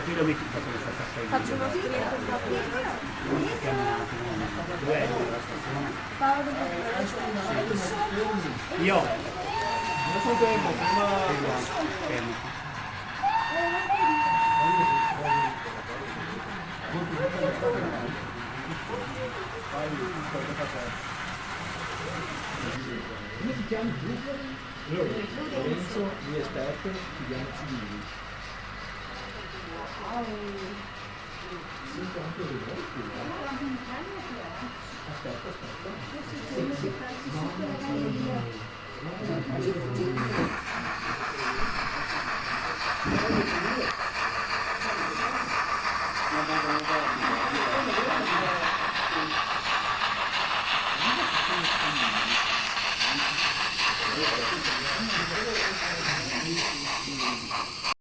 qui lo metti proprio questa stazione. Faccio uno sprint proprio. Dov'è la stazione? Io. Non so tempo, prima... Fermo. Come ti chiami tu? Lorenzo, lui è esperto, chiediamoci di lui. Sento anche le volte. Aspetta. Sì. No.